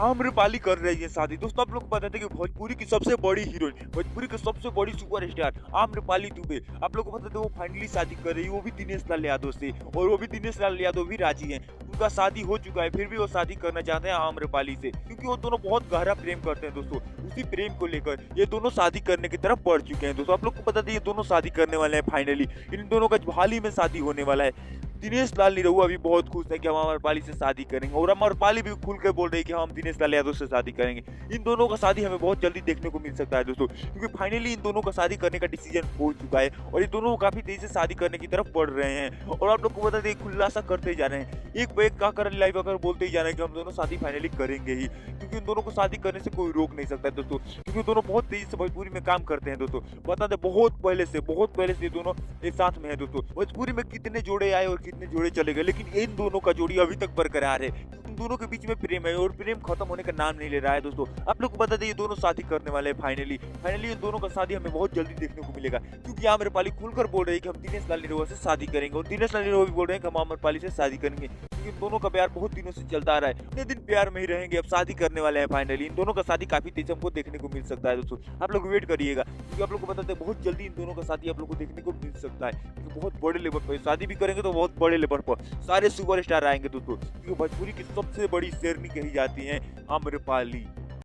आम्रपाली कर रही है शादी। दोस्तों आप लोग को बता दें कि भोजपुरी की सबसे बड़ी हीरोइन, भोजपुरी की सबसे बड़ी सुपरस्टार आम्रपाली दुबे, आप लोग को बता दें वो फाइनली शादी कर रही है, वो भी दिनेश लाल यादव से। और वो भी दिनेश लाल यादव भी राजी हैं। उनका शादी हो चुका है, फिर भी वो शादी करना चाहते हैं आम्रपाली से, क्योंकि वो दोनों बहुत गहरा प्रेम करते हैं दोस्तों। उसी प्रेम को लेकर ये दोनों शादी करने की तरफ बढ़ चुके हैं दोस्तों। आप लोग को बता दें ये दोनों शादी करने वाले हैं फाइनली। इन दोनों का हाल ही में शादी होने वाला है। दिनेश लाल निरहुआ भी बहुत खुश है कि हम अमरपाली से शादी करेंगे, और अमरपाली भी खुल के बोल रही है कि हम दिनेश लाल यादव से शादी करेंगे। इन दोनों का शादी हमें बहुत जल्दी देखने को मिल सकता है दोस्तों, क्योंकि फाइनली इन दोनों का शादी करने का डिसीजन हो चुका है और ये दोनों काफी तेजी से शादी करने की तरफ बढ़ रहे हैं। और आप लोग को बता दें खुलासा करते ही जा रहे हैं, एक पे एक कहकर लाइव अगर बोलते ही जा रहे हैं कि हम दोनों शादी फाइनली करेंगे ही, क्योंकि इन दोनों को शादी करने से कोई रोक नहीं सकता है दोस्तों, क्योंकि दोनों बहुत तेजी से भोजपुरी में काम करते हैं दोस्तों। बता दें बहुत पहले से ये दोनों एक साथ में है दोस्तों। भोजपुरी में कितने जोड़े आए और कितने जोड़े चले गए, लेकिन इन दोनों का जोड़ी अभी तक बरकरार है। इन दोनों के बीच में प्रेम है और प्रेम खत्म होने का नाम नहीं ले रहा है दोस्तों। आप लोग को बता दें ये दोनों शादी करने वाले हैं फाइनली। इन दोनों का शादी हमें बहुत जल्दी देखने को मिलेगा, क्योंकि आम्रपाली खुलकर बोल रही है कि हम दिनेश लाल निरहुआ से शादी करेंगे, और दिनेश लाल निरहुआ भी बोल रहे हैं कि हम आम्रपाली से शादी करेंगे, क्योंकि इन दोनों का प्यार बहुत दिनों से चलता आ रहा है। इतने दिन प्यार में ही रहेंगे, अब शादी करने वाले हैं फाइनली। इन दोनों का शादी काफी तेज हमको देखने को मिल सकता है दोस्तों। आप लोग वेट करिएगा, क्योंकि आप लोग को बताते हैं बहुत जल्दी इन दोनों का शादी आप लोग को देखने को मिल सकता है, क्योंकि बहुत बड़े लेवल पर शादी भी करेंगे तो बहुत बड़े लेवल पर सारे सुपरस्टार आएंगे दोस्तों, क्योंकि भोजपुरी की सबसे बड़ी शेरनी कही जाती है आम्रपाली।